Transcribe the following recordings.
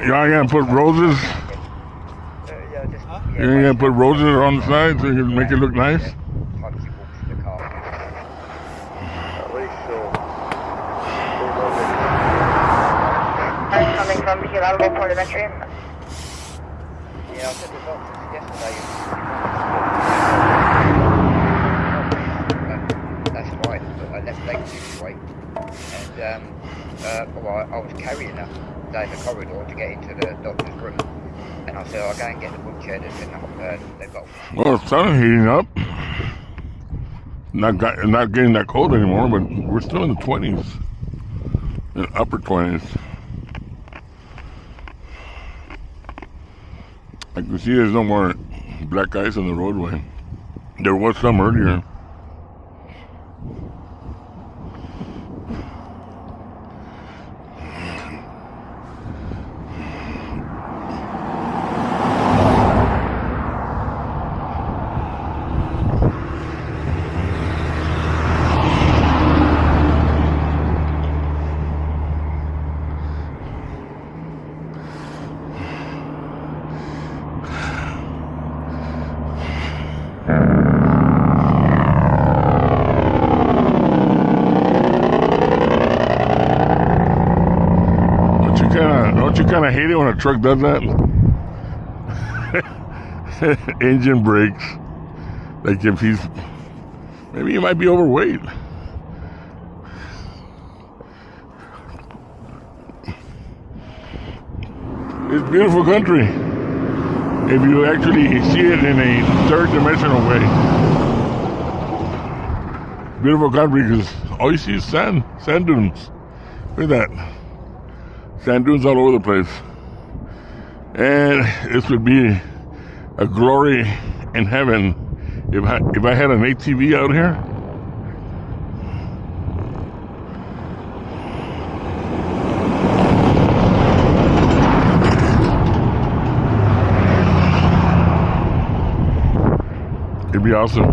Y'all gonna put roses? You're gonna put roses on the side so you can make it look nice? Coming from the Hidalgo Port of Entry. Yeah, I said the doctors yesterday. That's fine, but I left legs this way. And well, I was carrying her down the corridor to get into the doctor's room. And I said, I'll go and get the wheelchair that's in they've got. Well, the sun's heating up. Not getting that cold anymore, but we're still in the 20s. In the upper 20s. I can see there's no more black ice on the roadway. There was some earlier. Don't you kind of hate it when a truck does that? Engine brakes. Like if maybe he might be overweight. It's a beautiful country. If you actually see it in a third dimensional way. Beautiful country because all you see is sand dunes. Look at that. Sand dunes all over the place. And this would be a glory in heaven if I had an ATV out here. It'd be awesome.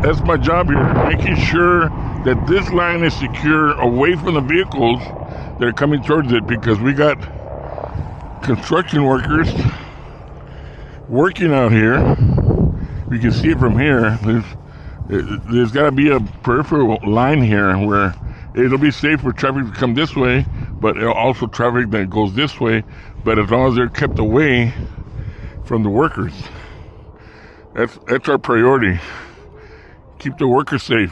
That's my job here, making sure that this line is secure away from the vehicles that are coming towards it, because we got construction workers working out here. You can see it from here. There's got to be a peripheral line here where it'll be safe for traffic to come this way, but also traffic that goes this way, but as long as they're kept away from the workers. That's our priority. Keep the workers safe.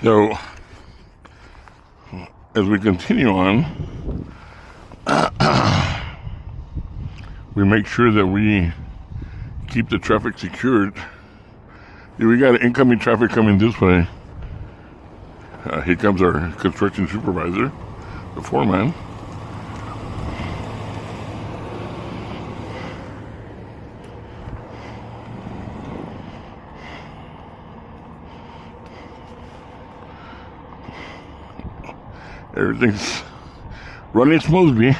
So, as we continue on, we make sure that we keep the traffic secured. We got incoming traffic coming this way. Here comes our construction supervisor, the foreman. Everything's running smoothly.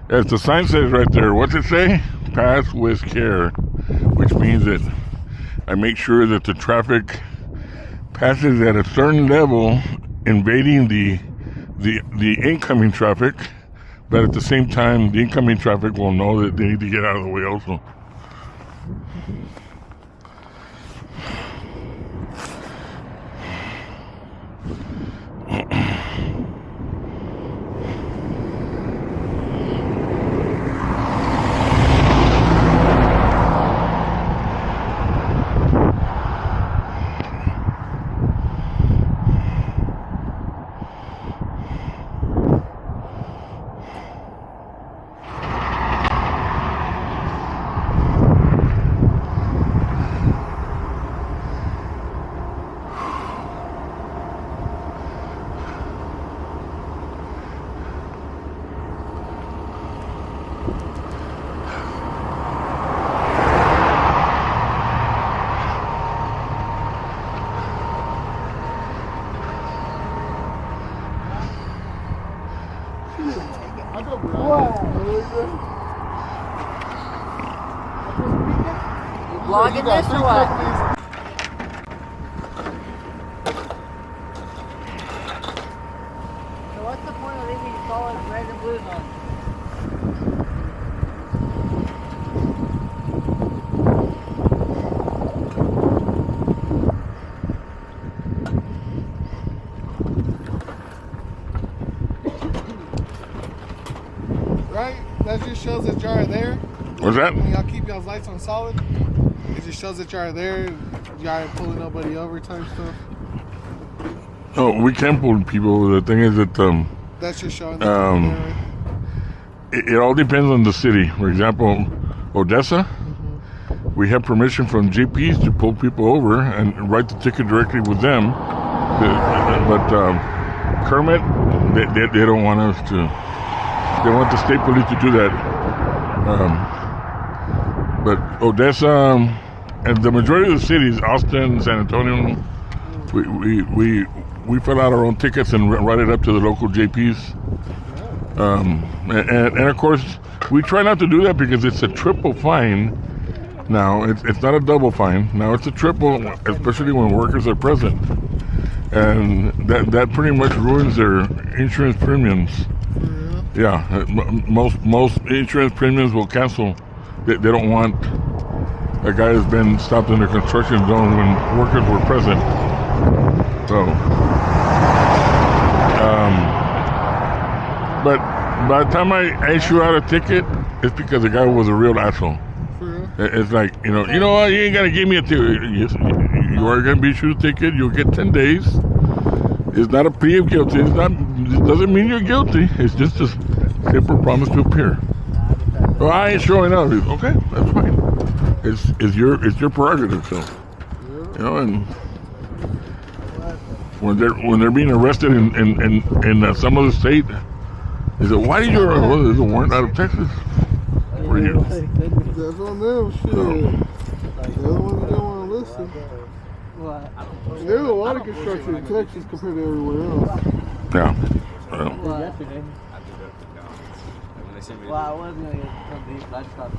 As the sign says right there, what's it say? Pass with care, which means that I make sure that the traffic passes at a certain level, invading the incoming traffic, but at the same time, the incoming traffic will know that they need to get out of the way also. Vlogging this or what? So what's the point of leaving solid red and blues on? Right? That just shows that y'all are there. What's that? When y'all keep y'all's lights on solid, it just shows that y'all are there. Y'all ain't pulling nobody over type stuff. Oh, we can pull people. The thing is that That's just showing that y'all are there, right? it all depends on the city. For example, Odessa, we have permission from JPs to pull people over and write the ticket directly with them. But Kermit, they don't want us to. They want the state police to do that. But Odessa and the majority of the cities, Austin, San Antonio, we fill out our own tickets and write it up to the local JPs. And of course, we try not to do that because it's a triple fine. Now it's not a double fine. Now it's a triple, especially when workers are present, and that pretty much ruins their insurance premiums. Yeah, most insurance premiums will cancel. They don't want a guy who's been stopped in the construction zone when workers were present. So, but by the time I issue out a ticket, it's because the guy was a real asshole. It's like, you know what, you ain't gotta give me a ticket. You are gonna be issued a ticket. You'll get 10 days. It's not a plea of guilty. It doesn't mean you're guilty. It's just a simple promise to appear. Well, I ain't showing up. Okay, that's fine. It's your prerogative. So, and when they're being arrested in some other state, they say, why did you arrest? Well, there's a warrant out of Texas. Where you? That's on them. Shit. They're the ones that don't want to listen. There's a lot of construction in Texas compared to everywhere else. Yeah. Well, I wasn't going to get some deep, but I just thought